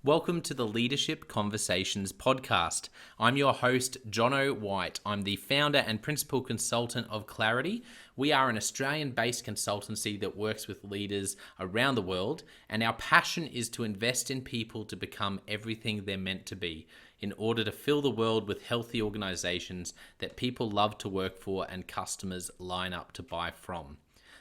Welcome to the Leadership Conversations podcast. I'm your host, Jono White. I'm the founder and principal consultant of Clarity. We are an Australian-based consultancy that works with leaders around the world, and our passion is to invest in people to become everything they're meant to be in order to fill the world with healthy organizations that people love to work for and customers line up to buy from.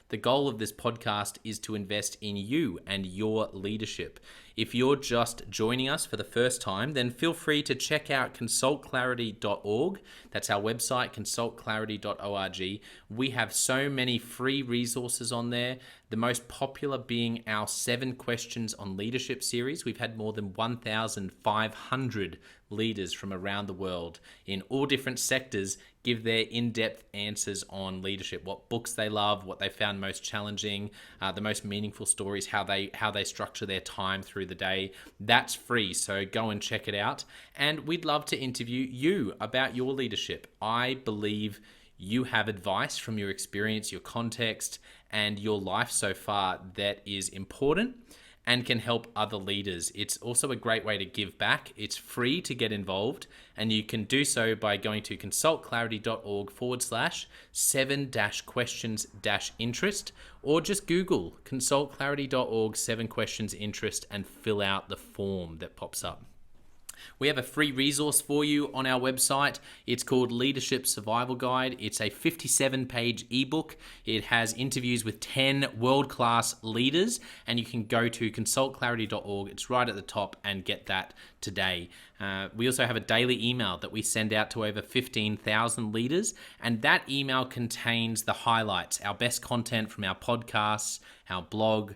The goal of this podcast is to invest in you and your leadership. If you're just joining us for the first time, then feel free to check out consultclarity.org. That's our website, consultclarity.org. We have so many free resources on there, the most popular being our 7 Questions on Leadership series. We've had more than 1,500 leaders from around the world in all different sectors give their in-depth answers on leadership, what books they love, what they found most challenging, the most meaningful stories, how they structure their time through the day. That's free, so go and check it out. And we'd love to interview you about your leadership. I believe you have advice from your experience, your context, and your life so far that is important and can help other leaders. It's also a great way to give back. It's free to get involved, and you can do so by going to consultclarity.org/7-questions-interest, or just Google consultclarity.org 7 questions interest and fill out the form that pops up. We have a free resource for you on our website. It's called Leadership Survival Guide. It's a 57-page ebook. It has interviews with 10 world-class leaders, and you can go to consultclarity.org. It's right at the top, and get that today. We also have a daily email that we send out to over 15,000 leaders, and that email contains the highlights, our best content from our podcasts, our blog,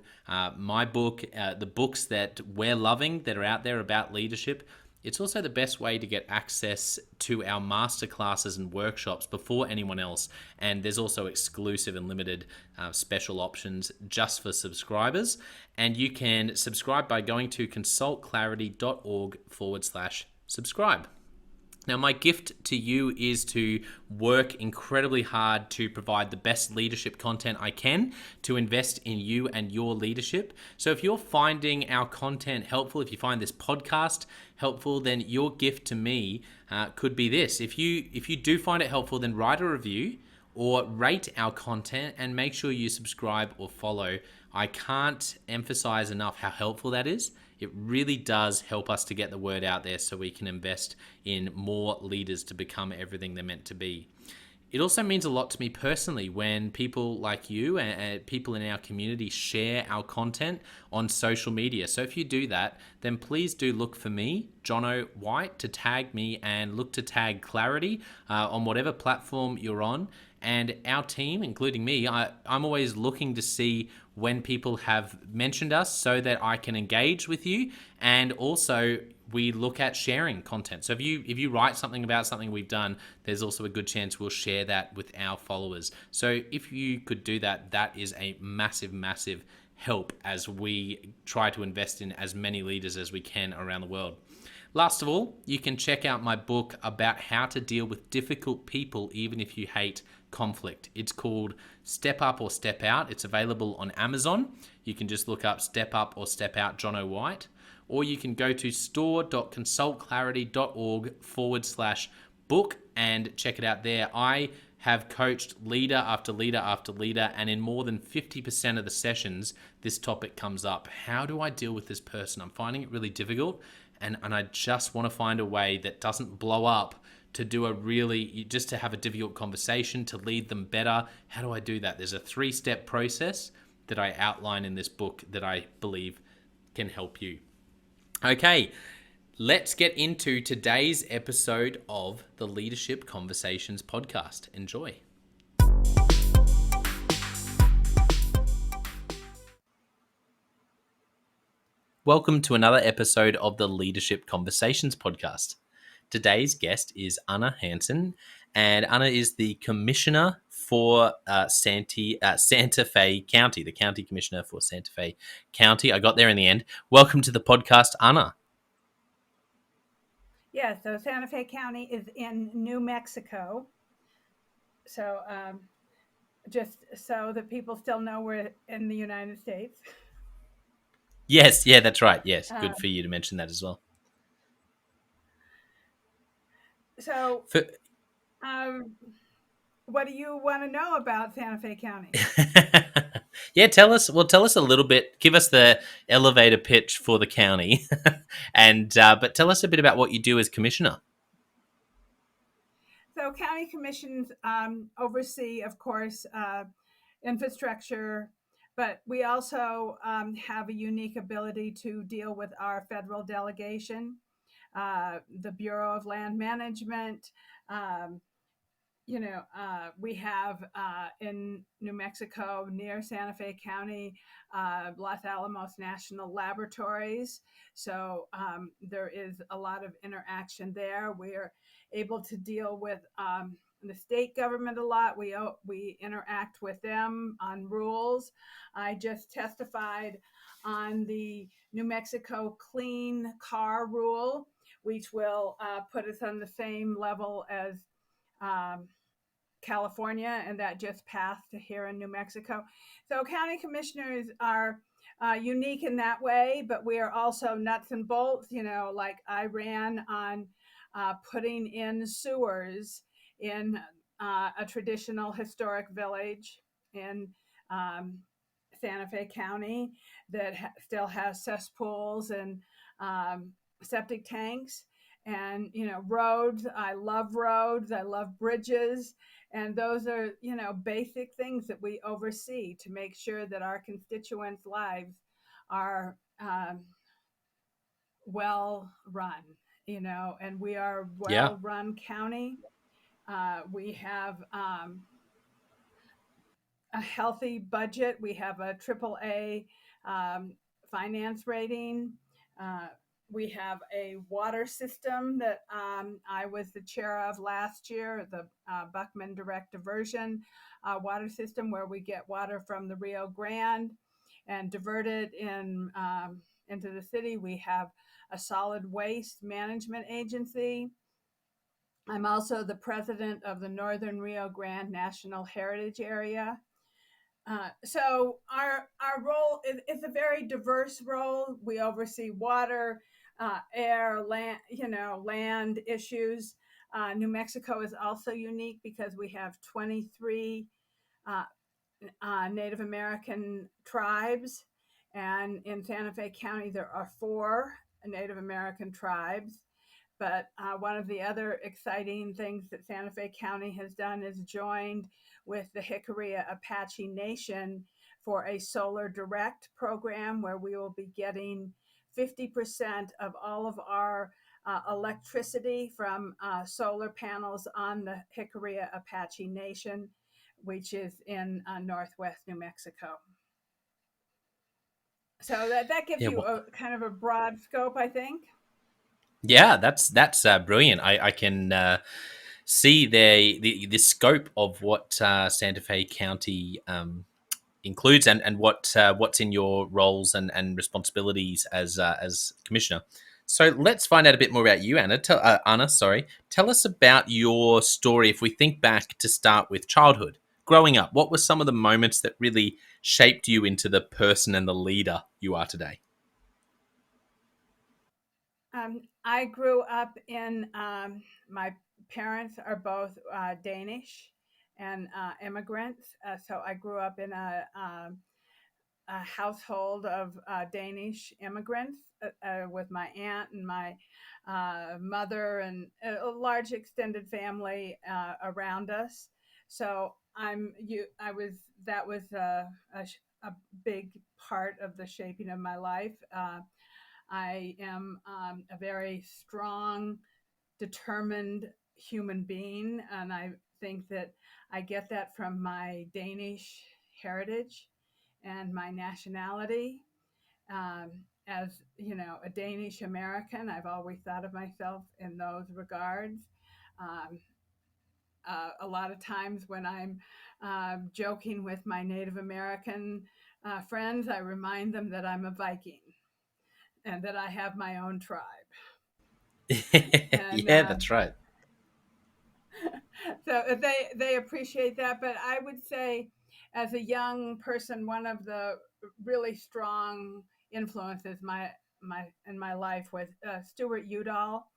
my book, the books that we're loving that are out there about leadership. It's also the best way to get access to our masterclasses and workshops before anyone else. And there's also exclusive and limited special options just for subscribers. And you can subscribe by going to consultclarity.org/subscribe. Now, my gift to you is to work incredibly hard to provide the best leadership content I can to invest in you and your leadership. So if you're finding our content helpful, if you find this podcast helpful, then your gift to me could be this. If you do find it helpful, then write a review or rate our content and make sure you subscribe or follow. I can't emphasize enough how helpful that is. It really does help us to get the word out there so we can invest in more leaders to become everything they're meant to be. It also means a lot to me personally when people like you and people in our community share our content on social media. So if you do that, then please do look for me, Jono White, to tag me, and look to tag Clarity on whatever platform you're on. And our team, including me, I'm always looking to see when people have mentioned us so that I can engage with you. And also we look at sharing content. So if you write something about something we've done, there's also a good chance we'll share that with our followers. So if you could do that, that is a massive, massive help as we try to invest in as many leaders as we can around the world. Last of all, you can check out my book about how to deal with difficult people even if you hate conflict. It's called Step Up or Step Out. It's available on Amazon. You can just look up Step Up or Step Out Jono White, or you can go to store.consultclarity.org/book and check it out there. I have coached leader after leader after leader, and in more than 50% of the sessions, this topic comes up. How do I deal with this person? I'm finding it really difficult, and I just want to find a way that doesn't blow up, to just to have a difficult conversation, to lead them better. How do I do that? There's a 3-step process that I outline in this book that I believe can help you. Okay, let's get into today's episode of the Leadership Conversations podcast. Enjoy. Welcome to another episode of the Leadership Conversations podcast. Today's guest is Anna Hansen, and Anna is the Commissioner for Santa Fe County, the County Commissioner for Santa Fe County. I got there in the end. Welcome to the podcast, Anna. Yeah, so Santa Fe County is in New Mexico. So just so that people still know we're in the United States. Yes, yeah, that's right. Yes, Uh, good for you to mention that as well. so, For, um, what do you want to know about Santa Fe County? yeah, tell us. Well, tell us a little bit. Give us the elevator pitch for the county, and but tell us a bit about what you do as commissioner. So, county commissions oversee, of course, infrastructure, but we also have a unique ability to deal with our federal delegation, the Bureau of Land Management. Um, we have in New Mexico near Santa Fe County, Los Alamos National Laboratories. So there is a lot of interaction there. We're able to deal with the state government a lot. We interact with them on rules. I just testified on the New Mexico Clean Car Rule, which will put us on the same level as um, California, and that just passed here in New Mexico. So county commissioners are unique in that way, but we are also nuts and bolts. Like I ran on putting in sewers in a traditional historic village in um, Santa Fe County that still has cesspools and um, septic tanks. And roads, I love roads, I love bridges, and those are, basic things that we oversee to make sure that our constituents' lives are well run, and we are a Yeah, well run county. We have a healthy budget. We have a triple A finance rating. Uh, we have a water system that I was the chair of last year, the Buckman Direct Diversion water system, where we get water from the Rio Grande and divert it into the city. We have a solid waste management agency. I'm also the president of the Northern Rio Grande National Heritage Area. So our role is a very diverse role. We oversee water, air, land, land issues. New Mexico is also unique because we have 23 uh, Native American tribes, and in Santa Fe County there are 4 Native American tribes. But one of the other exciting things that Santa Fe County has done is joined with the Hickory Apache Nation for a Solar Direct program where we will be getting 50% of all of our electricity from solar panels on the Hickory Apache Nation, which is in northwest New Mexico. So that gives yeah, you a kind of a broad scope, I think. yeah. That's brilliant. I can see the scope of what Santa Fe County includes, and what's in your roles and responsibilities as commissioner. So let's find out a bit more about you, Anna. Anna, sorry. Tell us about your story. If we think back to start with childhood, growing up, what were some of the moments that really shaped you into the person and the leader you are today? I grew up in, my parents are both Danish and immigrants. So I grew up in a household of Danish immigrants with my aunt and my mother and a large extended family around us. So I was, that was a big part of the shaping of my life. I am a very strong, determined human being, and I think that I get that from my Danish heritage and my nationality. As a Danish American, I've always thought of myself in those regards. Um, a lot of times when I'm joking with my Native American friends, I remind them that I'm a Viking and that I have my own tribe. And Yeah, that's right. so they appreciate that. But I would say, as a young person, one of the really strong influences in my life was Stuart Udall,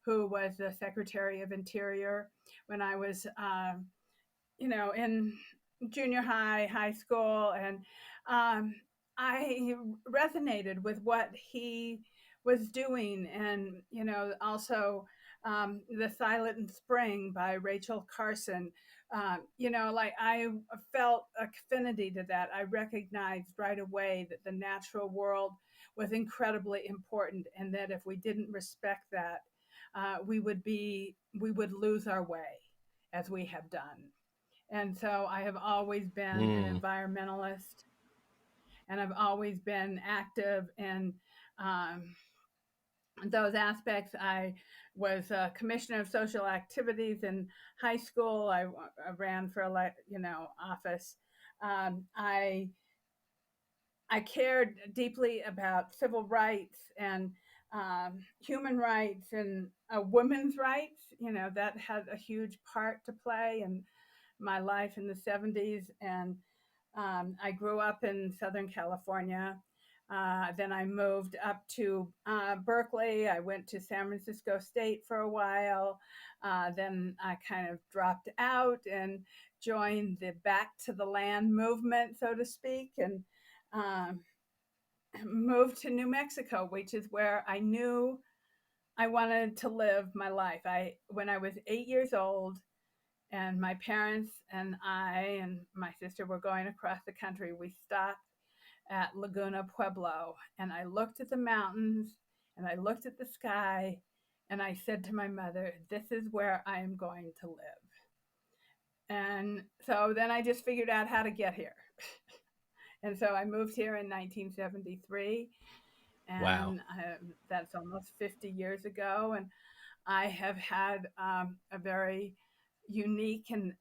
who was the Secretary of Interior when I was, in junior high, high school, and um, I resonated with what he was doing, and also the Silent Spring by Rachel Carson. Like I felt affinity to that. I recognized right away that the natural world was incredibly important, and that if we didn't respect that, we would lose our way as we have done. And so I have always been an Mm. environmentalist, and I've always been active in um, those aspects. I was a commissioner of social activities in high school. I ran for office. I cared deeply about civil rights and human rights and women's rights. That had a huge part to play in my life in the 70s. And I grew up in Southern California. Then I moved up to Berkeley. I went to San Francisco State for a while. Then I kind of dropped out and joined the Back to the Land movement, so to speak, and um, moved to New Mexico, which is where I knew I wanted to live my life. When I was 8 years old, and my parents and I and my sister were going across the country, we stopped at Laguna Pueblo, and I looked at the mountains and I looked at the sky, and I said to my mother, "This is where I am going to live." And so then I just figured out how to get here. And so I moved here in 1973, Wow. and that's almost 50 years ago. And I have had a very unique and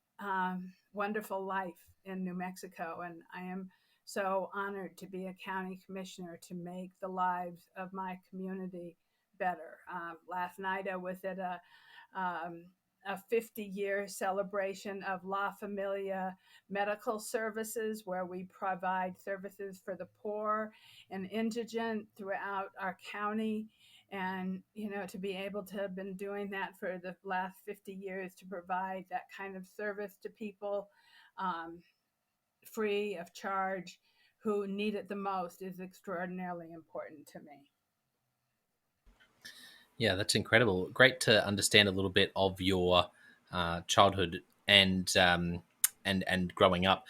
wonderful life in New Mexico, and I am so honored to be a county commissioner to make the lives of my community better. Last night I was at um, a 50-year celebration of La Familia Medical Services, where we provide services for the poor and indigent throughout our county. And to be able to have been doing that for the last 50 years, to provide that kind of service to people um, free of charge who need it the most, is extraordinarily important to me. Yeah, that's incredible. Great to understand a little bit of your childhood and growing up.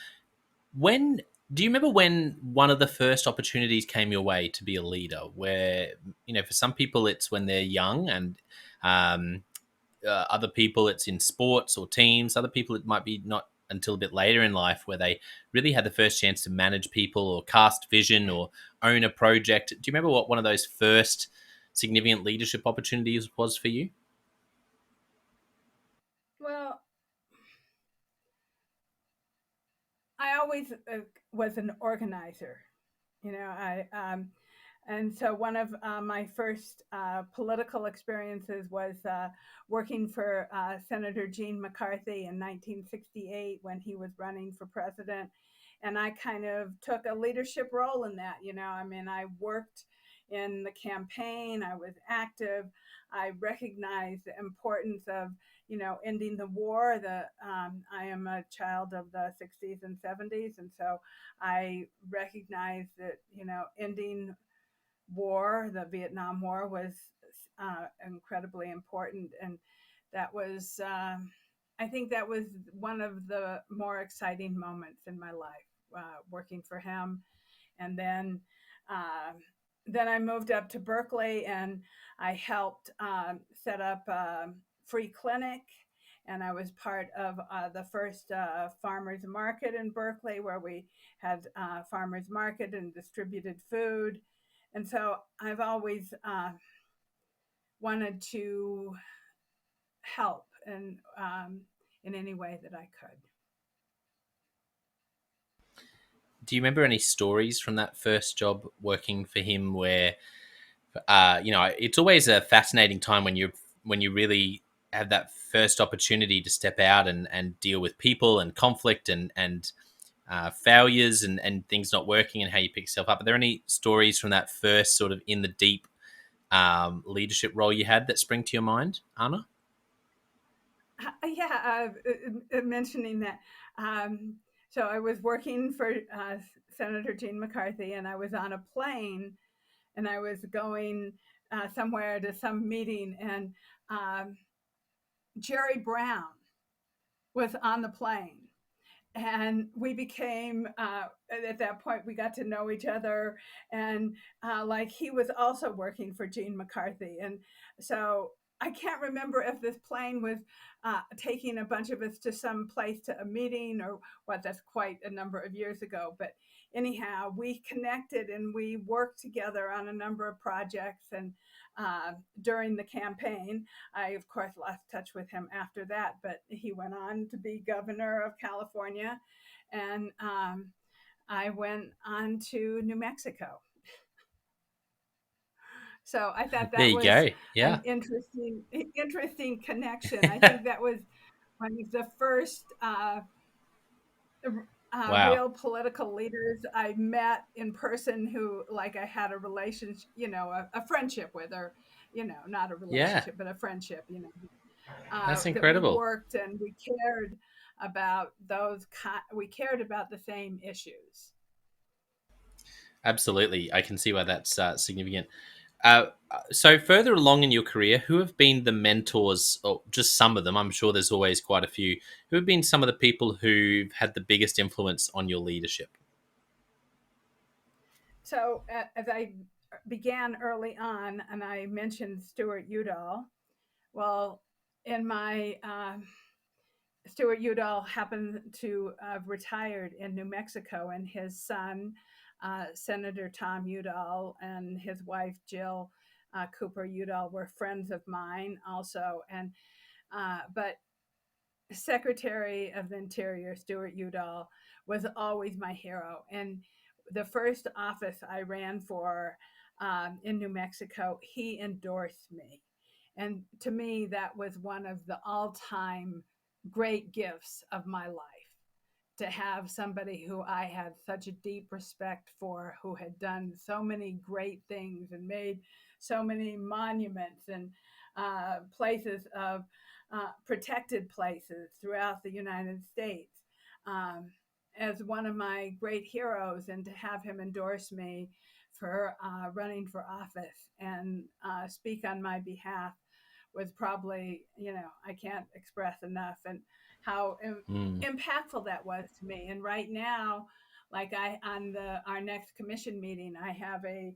When do you remember when one of the first opportunities came your way to be a leader? Where for some people it's when they're young, and um, other people it's in sports or teams. Other people it might be not until a bit later in life where they really had the first chance to manage people or cast vision or own a project. Do you remember what one of those first significant leadership opportunities was for you? Well, I always was an organizer. I And so one of my first political experiences was working for Senator Gene McCarthy in 1968 when he was running for president. And I kind of took a leadership role in that. I mean, I worked in the campaign, I was active, I recognized the importance of ending the war. I am a child of the 60s and 70s, and so I recognize that ending war, the Vietnam War, was incredibly important, and that was, I think, that was one of the more exciting moments in my life, working for him. And uh, then I moved up to Berkeley, and I helped set up a free clinic. And I was part of the first farmers market in Berkeley, where we had farmers market and distributed food. And so I've always wanted to help in any way that I could. Do you remember any stories from that first job working for him where it's always a fascinating time when you really have that first opportunity to step out and deal with people and conflict and failures and things not working and how you pick yourself up. Are there any stories from that first sort of in the deep leadership role you had that spring to your mind, Anna? Yeah, mentioning that. So I was working for Senator Gene McCarthy, and I was on a plane, and I was going somewhere to some meeting, and um, Jerry Brown was on the plane, and we became at that point we got to know each other, and like he was also working for Gene McCarthy, and so I can't remember if this plane was taking a bunch of us to some place to a meeting or what. That's quite a number of years ago, but anyhow we connected and we worked together on a number of projects, and during the campaign I, of course, lost touch with him after that, but he went on to be governor of California. And I went on to New Mexico. So I thought There that you was go. an Yeah. interesting connection. I think that was one of the first Wow. real political leaders I met in person who, like, I had a relationship, a friendship with, or, not a Yeah. relationship, but a friendship, That's that we incredible. worked and we cared about we cared about the same issues. Absolutely. I can see why that's significant. So further along in your career, who have been the mentors, or just some of them? I'm sure there's always quite a few. Who have been some of the people who've had the biggest influence on your leadership? So as I began early on, and I mentioned Stuart Udall. Well, in my Stuart Udall happened to have retired in New Mexico, and his son, Senator Tom Udall, and his wife Jill Cooper Udall were friends of mine also. And but Secretary of the Interior Stuart Udall was always my hero, and the first office I ran for in New Mexico, he endorsed me. And to me, that was one of the all time great gifts of my life, to have somebody who I had such a deep respect for, who had done so many great things and made so many monuments and places of protected places throughout the United States, um, as one of my great heroes, and to have him endorse me for running for office and speak on my behalf was probably, I can't express enough, and how Mm. impactful that was to me. And right now, like on our next commission meeting, I have a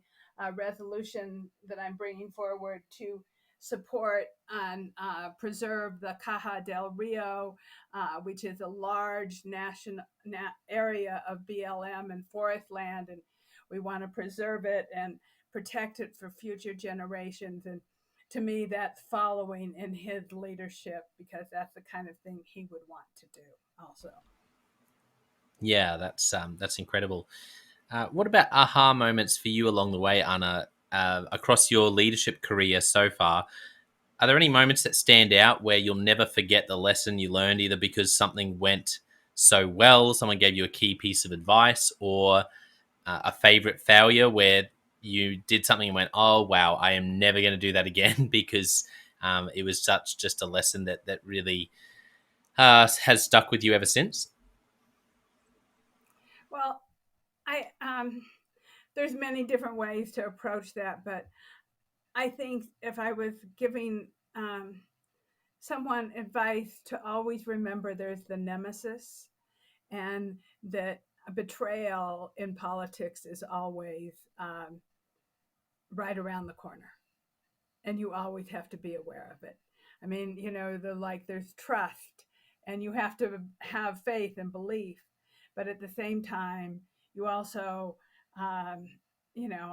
resolution that I'm bringing forward to support and preserve the Caja del Rio, which is a large national area of BLM and forest land, and we want to preserve it and protect it for future generations. And to me, that's following in his leadership, because that's the kind of thing he would want to do also. Yeah, that's incredible. What about aha moments for you along the way, Anna, across your leadership career so far? Are there any moments that stand out where you'll never forget the lesson you learned, either because something went so well, someone gave you a key piece of advice, or a favorite failure where you did something and went, "Oh wow, I am never going to do that again," because it was such just a lesson that really has stuck with you ever since? Well, I there's many different ways to approach that, but I think if I was giving someone advice, to always remember there's the nemesis, and that betrayal in politics is always right around the corner, and you always have to be aware of it. I mean, there's trust, and you have to have faith and belief, but at the same time, you also, um,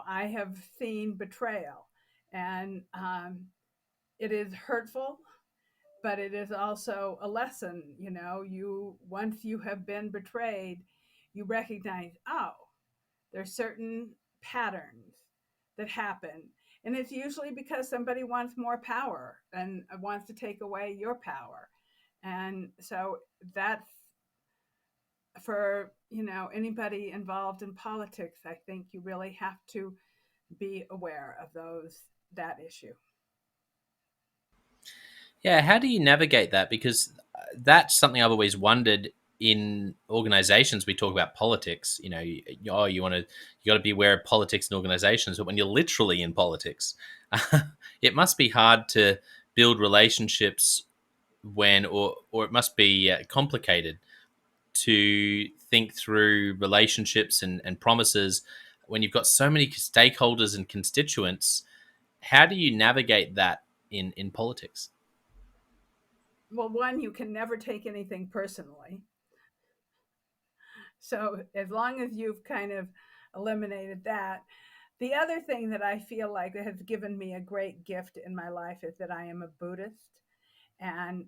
I have seen betrayal, and it is hurtful, but it is also a lesson. You once you have been betrayed, you recognize, oh, there's certain patterns that happen, and it's usually because somebody wants more power and wants to take away your power. And so that's for anybody involved in politics, I think you really have to be aware of that issue. Yeah, how do you navigate that? Because that's something I've always wondered in organizations. We talk about politics, oh, you got to be aware of politics in organizations, but when you're literally in politics, it must be hard to build relationships or it must be complicated to think through relationships and promises when you've got so many stakeholders and constituents. How do you navigate that in politics? Well, one, you can never take anything personally. So as long as you've kind of eliminated that, the other thing that I feel like has given me a great gift in my life is that I am a Buddhist, and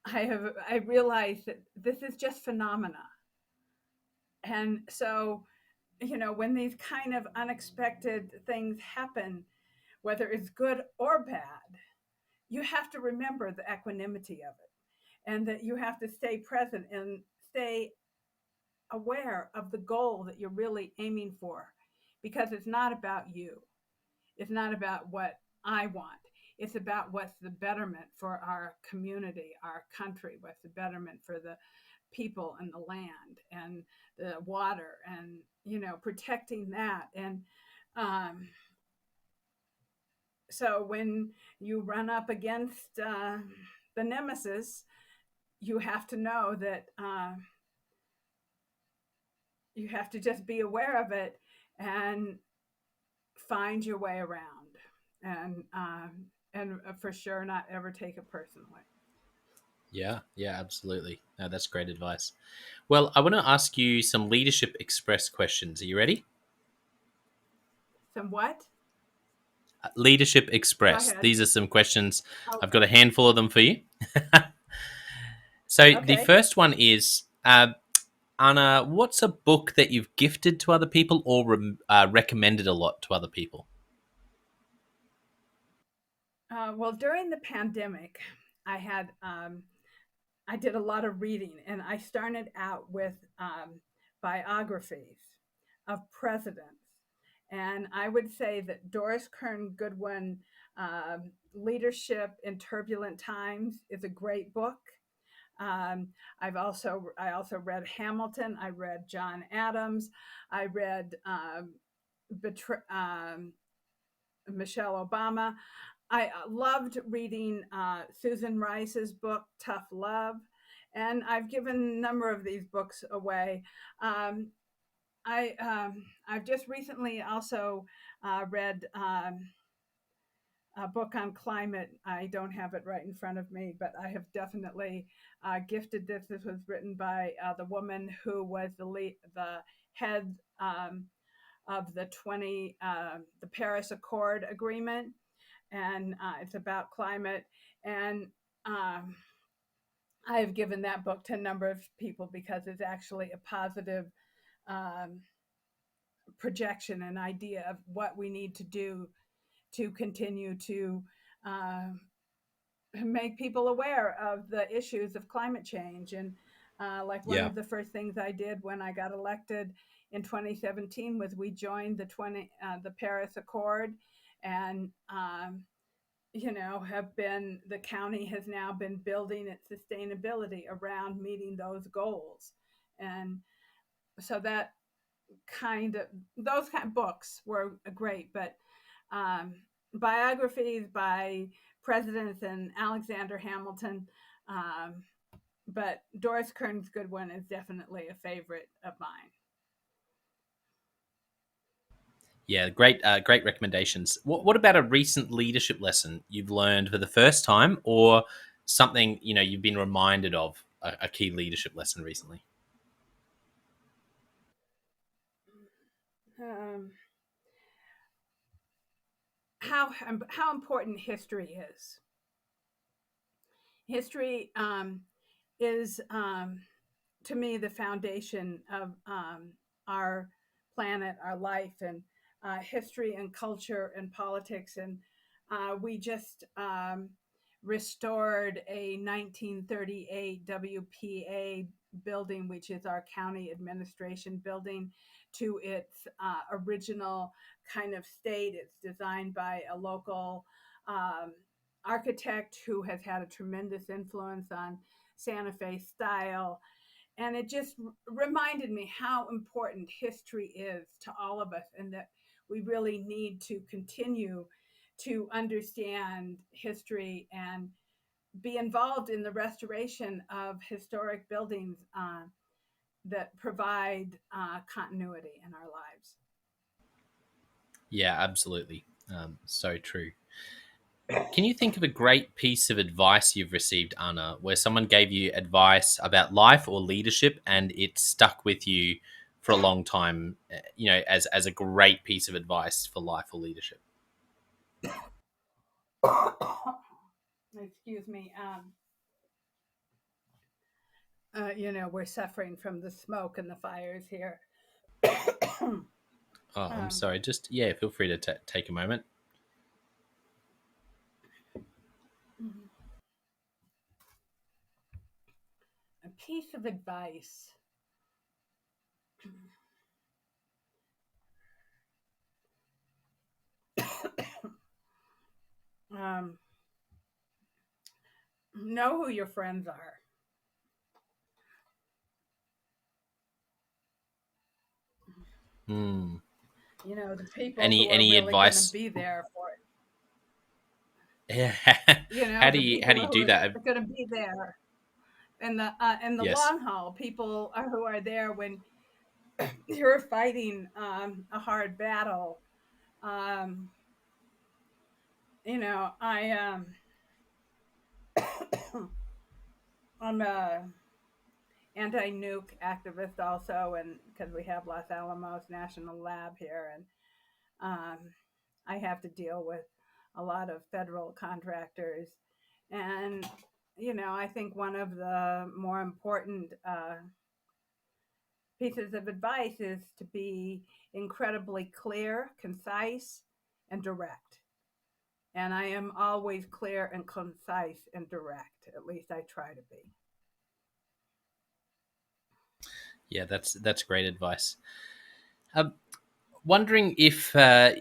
I realized that this is just phenomena, and so when these kind of unexpected things happen, whether it's good or bad, you have to remember the equanimity of it, and that you have to stay present and stay aware of the goal that you're really aiming for, because it's not about you. It's not about what I want. It's about what's the betterment for our community, our country, what's the betterment for the people and the land and the water, and protecting that. And so when you run up against the nemesis, you have to know that you have to just be aware of it and find your way around, and for sure not ever take it personally. Yeah, yeah, absolutely. No, that's great advice. Well, I want to ask you some Leadership Express questions. Are you ready? Somewhat. Leadership Go Express. ahead. These are some questions. I've got Okay. a handful of them for you. So the Okay. first one is Anna, what's a book that you've gifted to other people or recommended a lot to other people? Well, during the pandemic, I had I did a lot of reading, and I started out with biographies of presidents. And I would say that Doris Kearns Goodwin, "Leadership in Turbulent Times," is a great book. Um, I also read Hamilton. I read John Adams. I read Michelle Obama. I loved reading Susan Rice's book, Tough Love. And I've given a number of these books away. Um, I've just recently also read a book on climate. I don't have it right in front of me, but I have definitely gifted this. This was written by the woman who was the head of the Paris Accord Agreement, and it's about climate. And um, I've given that book to a number of people because it's actually a positive um, projection and idea of what we need to do to continue to uh, make people aware of the issues of climate change. And like one Yeah. of the first things I did when I got elected in 2017 was we joined the Paris Accord, and the county has now been building its sustainability around meeting those goals. And so those kind of books were great. But um, biographies by presidents and Alexander Hamilton, um, but Doris Kearns Goodwin is definitely a favorite of mine. Yeah, great recommendations. What about a recent leadership lesson you've learned for the first time, or something you've been reminded of a key leadership lesson recently? Um, how important history is. History is to me the foundation of our planet, our life, and history and culture and politics. And we just restored a 1938 WPA building, which is our county administration building, to its original kind of state. It's designed by a local architect who has had a tremendous influence on Santa Fe style. And it just reminded me how important history is to all of us, and that we really need to continue to understand history and be involved in the restoration of historic buildings that provide continuity in our lives. Yeah, absolutely. So true. Can you think of a great piece of advice you've received, Anna, where someone gave you advice about life or leadership and it stuck with you for a long time, as a great piece of advice for life or leadership? Excuse me. We're suffering from the smoke and the fires here. Oh, I'm um, sorry. Just, yeah, feel free to take a moment. a piece of advice. Um, know who your friends are. Hmm. The people who are Any really going to advice? be there for it. Yeah. The How people do you who do that? are going to be there in the Yes. long haul. People who are there when you're fighting a hard battle. Um, I I'm a anti-nuke activist also, and because we have Los Alamos National Lab here, and um, I have to deal with a lot of federal contractors, and I think one of the more important pieces of advice is to be incredibly clear, concise, and direct. And I am always clear and concise and direct. At least I try to be. Yeah, that's great advice. Um, Wondering if are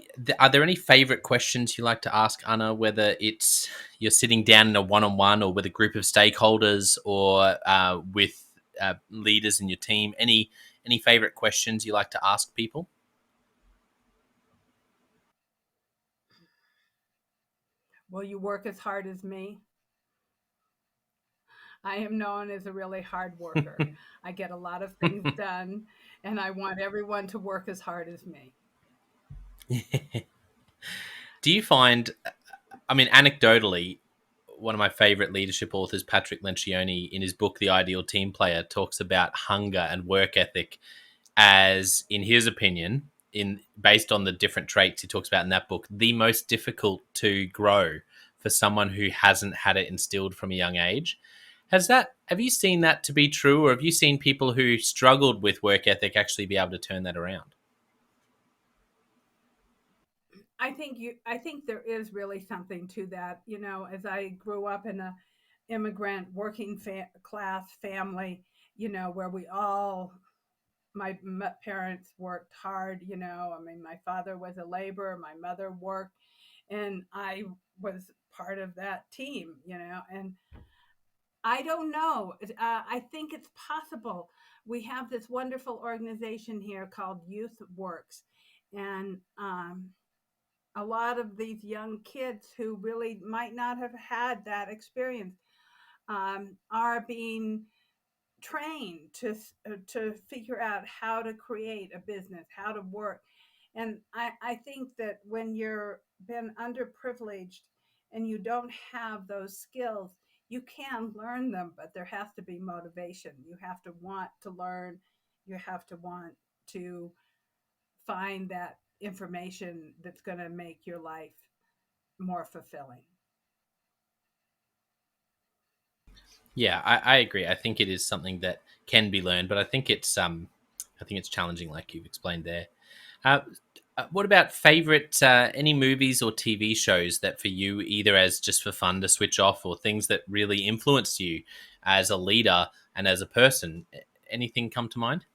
there any favorite questions you like to ask Anna, whether it's you're sitting down in a one-on-one or with a group of stakeholders or with leaders in your team? Any favorite questions you like to ask people? Will you work as hard as me? I am known as a really hard worker. I get a lot of things done, and I want everyone to work as hard as me. Do you find, I mean, anecdotally, one of my favorite leadership authors, Patrick Lencioni, in his book The Ideal Team Player, talks about hunger and work ethic as, in his opinion, in based on the different traits he talks about in that book, the most difficult to grow for someone who hasn't had it instilled from a young age. Have you seen that to be true, or have you seen people who struggled with work ethic actually be able to turn that around? I think there is really something to that. As I grew up in a immigrant working class family, where we all my parents worked hard. I mean, my father was a laborer, my mother worked, and I was part of that team. And I don't know. I think it's possible. We have this wonderful organization here called Youth Works, and a lot of these young kids who really might not have had that experience are being trained to figure out how to create a business, how to work. And I think that when you're been underprivileged and you don't have those skills, you can learn them, but there has to be motivation. You have to want to learn. You have to want to find that information that's going to make your life more fulfilling. Yeah, I agree. I think it is something that can be learned, but I think it's challenging, like you've explained there. Uh, what about favorite any movies or TV shows that for you, either as just for fun to switch off, or things that really influenced you as a leader And as a person, anything come to mind?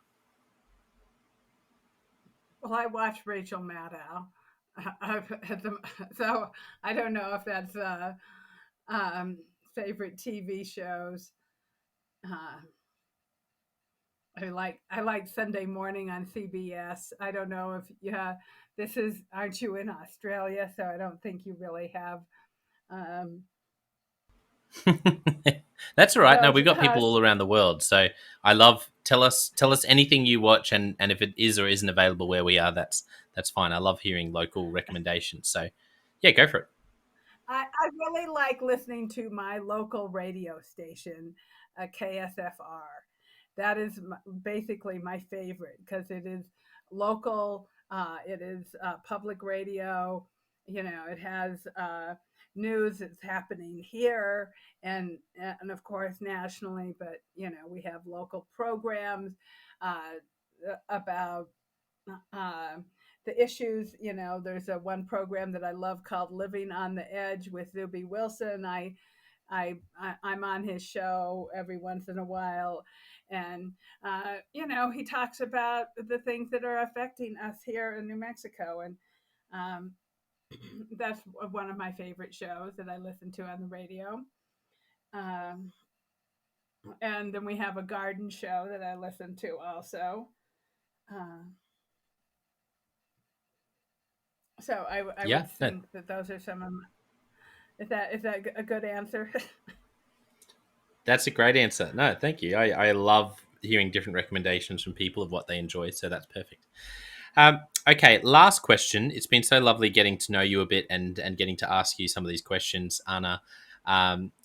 Well, I watch Rachel Maddow. So I don't know if that's um, favorite TV shows. Uh, I like Sunday Morning on CBS. I don't know if yeah, this is aren't you in Australia? So I don't think you really have um, That's all right. No, those. we've got people all around the world. So I love tell us anything you watch, and if it is or isn't available where we are, that's fine. I love hearing local recommendations. So yeah, go for it. I really like listening to my local radio station, KSFR. That is basically my favorite because it is local. It is public radio. It has news that's happening here and of course nationally. But we have local programs uh, about uh, the issues. There's a one program that I love called Living on the Edge with Zuby Wilson. I'm on his show every once in a while, and he talks about the things that are affecting us here in New Mexico, and um, that's one of my favorite shows that I listen to on the radio. Um, and then we have a garden show that I listen to also. Uh, so I Yeah, would no, think that those are some of my, is that a good answer? that's a great answer. No, thank you. I love hearing different recommendations from people of what they enjoy. So that's perfect. Okay, last question. It's been so lovely getting to know you a bit and getting to ask you some of these questions, Anna.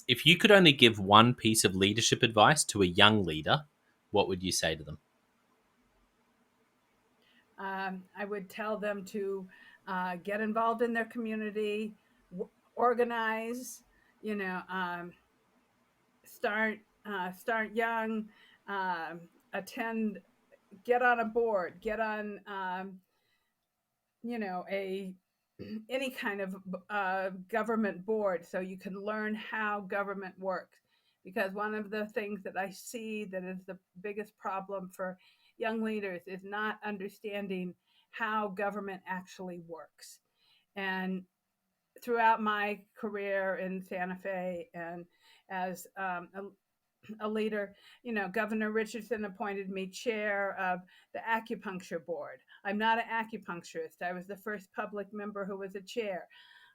If you could only give one piece of leadership advice to a young leader, what would you say to them? I would tell them to get involved in their community, organize, you know, um, start young, attend, get on a board, get on, a any kind of government board so you can learn how government works. Because one of the things that I see that is the biggest problem for young leaders is not understanding how government actually works. And throughout my career in Santa Fe and as a leader, Governor Richardson appointed me chair of the Acupuncture Board. I'm not an acupuncturist. I was the first public member who was a chair.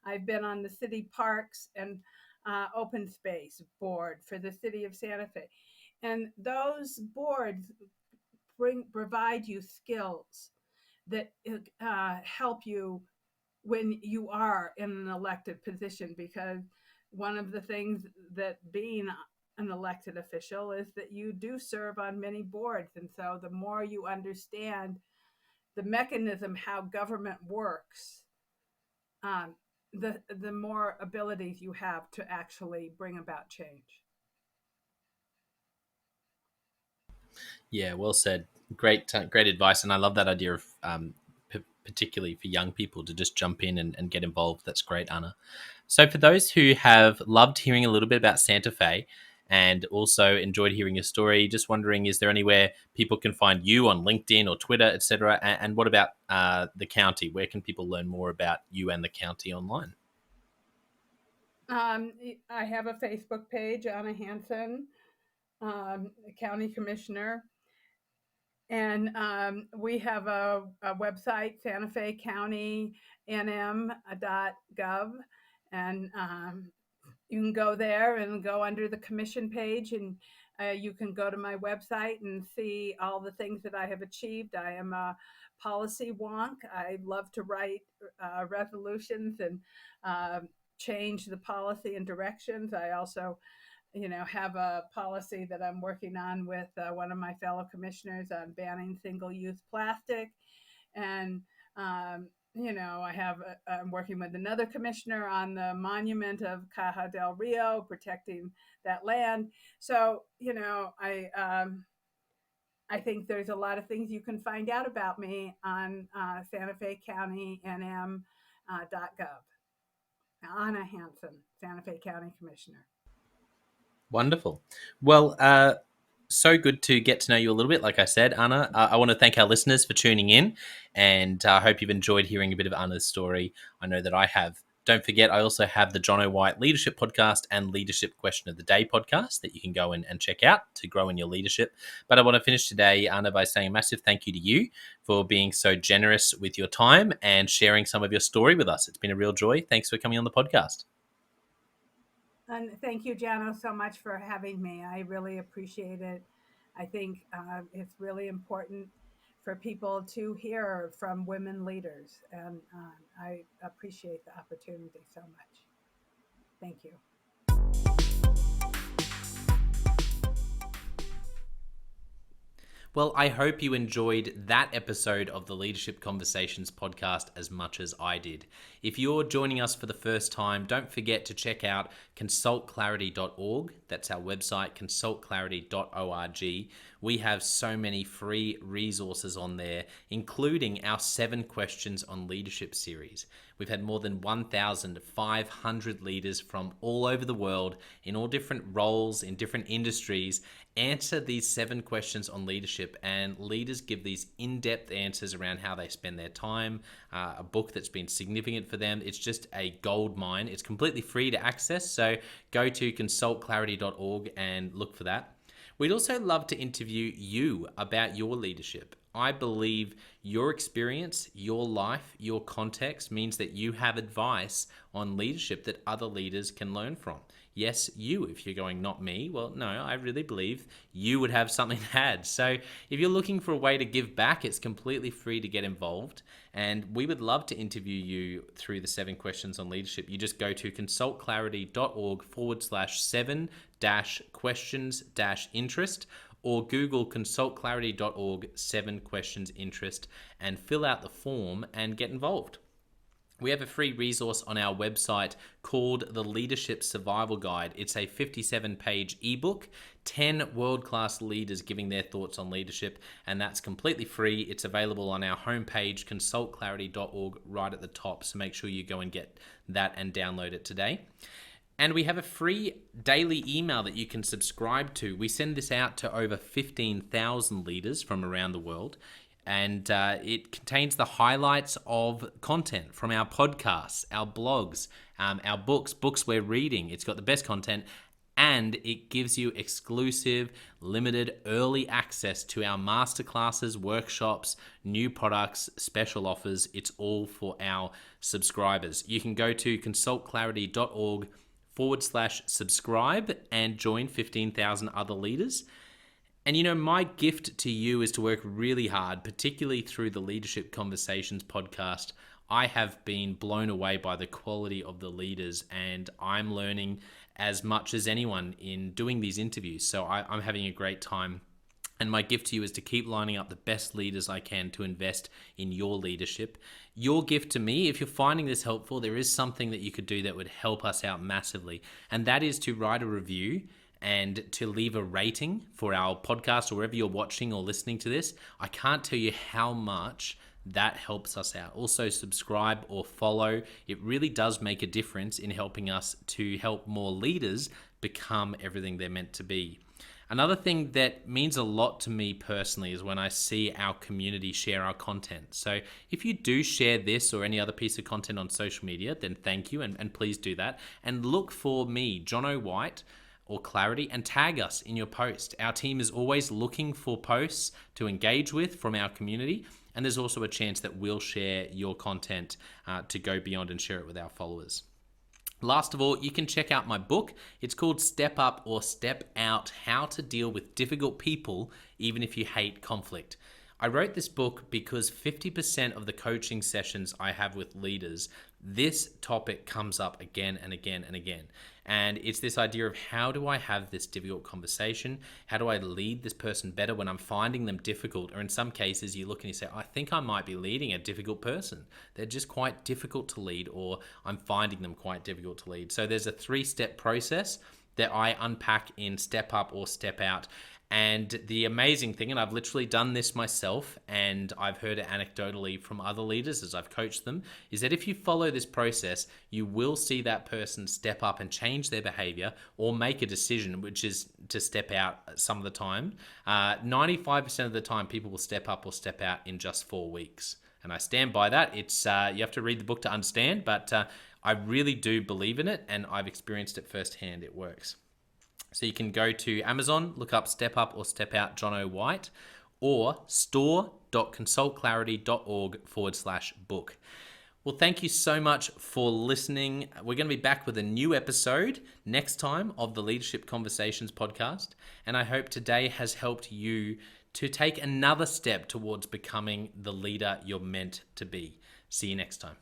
I've been on the city parks and open space board for the city of Santa Fe. And those boards provide you skills that help you when you are in an elected position, because one of the things that being an elected official is that you do serve on many boards. And so the more you understand the mechanism, how government works, um, the more abilities you have to actually bring about change. Yeah, well said. Great advice, and I love that idea of particularly for young people to just jump in and get involved. That's great, Anna. So, for those who have loved hearing a little bit about Santa Fe and also enjoyed hearing your story, just wondering, is there anywhere people can find you on LinkedIn or Twitter, etc.? And what about the county? Where can people learn more about you and the county online? I have a Facebook page, Anna Hansen, county commissioner. And we have a website, Santa Fe County NM.gov. And you can go there and go under the commission page, and you can go to my website and see all the things that I have achieved. I am a policy wonk. I love to write resolutions and uh, change the policy and directions. I also have a policy that I'm working on with one of my fellow commissioners on banning single-use plastic. And I'm working with another commissioner on the monument of Caja del Rio, protecting that land. So I think there's a lot of things you can find out about me on Santa Fe County NM.gov. Anna Hansen, Santa Fe County Commissioner. Wonderful. Well, So good to get to know you a little bit. Like I said, Anna, I want to thank our listeners for tuning in, and I hope you've enjoyed hearing a bit of Anna's story. I know that I have. Don't forget, I also have the John O'White Leadership Podcast and Leadership Question of the Day podcast that you can go and check out to grow in your leadership. But I want to finish today, Anna, by saying a massive thank you to you for being so generous with your time and sharing some of your story with us. It's been a real joy. Thanks for coming on the podcast. And thank you, Jano, so much for having me. I really appreciate it. I think it's really important for people to hear from women leaders, and I appreciate the opportunity so much. Thank you. Well, I hope you enjoyed that episode of the Leadership Conversations podcast as much as I did. If you're joining us for the first time, don't forget to check out consultclarity.org. That's our website, consultclarity.org. We have so many free resources on there, including our 7 Questions on Leadership series. We've had more than 1,500 leaders from all over the world in all different roles, in different industries, answer these 7 questions on leadership, and leaders give these in-depth answers around how they spend their time, a book that's been significant for them. It's just a gold mine. It's completely free to access, so go to consultclarity.org and look for that. We'd also love to interview you about your leadership. I believe your experience, your life, your context means that you have advice on leadership that other leaders can learn from. Yes, you, if you're going, not me. Well, no, I really believe you would have something to add. So if you're looking for a way to give back, it's completely free to get involved. And we would love to interview you through the 7 Questions on Leadership. You just go to consultclarity.org/7-questions-interest, or Google consultclarity.org 7 questions interest and fill out the form and get involved. We have a free resource on our website called the Leadership Survival Guide. It's a 57-page ebook, 10 world-class leaders giving their thoughts on leadership, and that's completely free. It's available on our homepage, consultclarity.org, right at the top, so make sure you go and get that and download it today. And we have a free daily email that you can subscribe to. We send this out to over 15,000 leaders from around the world. And it contains the highlights of content from our podcasts, our blogs, our books we're reading. It's got the best content, and it gives you exclusive, limited, early access to our masterclasses, workshops, new products, special offers. It's all for our subscribers. You can go to consultclarity.org/subscribe and join 15,000 other leaders. And my gift to you is to work really hard, particularly through the Leadership Conversations podcast. I have been blown away by the quality of the leaders, and I'm learning as much as anyone in doing these interviews. So I'm having a great time. And my gift to you is to keep lining up the best leaders I can to invest in your leadership. Your gift to me, if you're finding this helpful, there is something that you could do that would help us out massively. And that is to write a review and to leave a rating for our podcast or wherever you're watching or listening to this. I can't tell you how much that helps us out. Also, subscribe or follow. It really does make a difference in helping us to help more leaders become everything they're meant to be. Another thing that means a lot to me personally is when I see our community share our content. So if you do share this or any other piece of content on social media, then thank you, and please do that. And look for me, John O'White, or Clarity, and tag us in your post. Our team is always looking for posts to engage with from our community, and there's also a chance that we'll share your content to go beyond and share it with our followers. Last of all, you can check out my book. It's called Step Up or Step Out: How to Deal with Difficult People Even If You Hate Conflict. I wrote this book because 50% of the coaching sessions I have with leaders, this topic comes up again and again and again. And it's this idea of, how do I have this difficult conversation? How do I lead this person better when I'm finding them difficult? Or in some cases, you look and you say, I think I might be leading a difficult person. They're just quite difficult to lead, or I'm finding them quite difficult to lead. So there's a 3-step process that I unpack in Step Up or Step Out. And the amazing thing, and I've literally done this myself, and I've heard it anecdotally from other leaders as I've coached them, is that if you follow this process, you will see that person step up and change their behavior or make a decision, which is to step out some of the time. 95% of the time, people will step up or step out in just 4 weeks. And I stand by that. It's you have to read the book to understand, but I really do believe in it, and I've experienced it firsthand. It works. So you can go to Amazon, look up Step Up or Step Out John O. White, or store.consultclarity.org/book. Well, thank you so much for listening. We're going to be back with a new episode next time of the Leadership Conversations podcast. And I hope today has helped you to take another step towards becoming the leader you're meant to be. See you next time.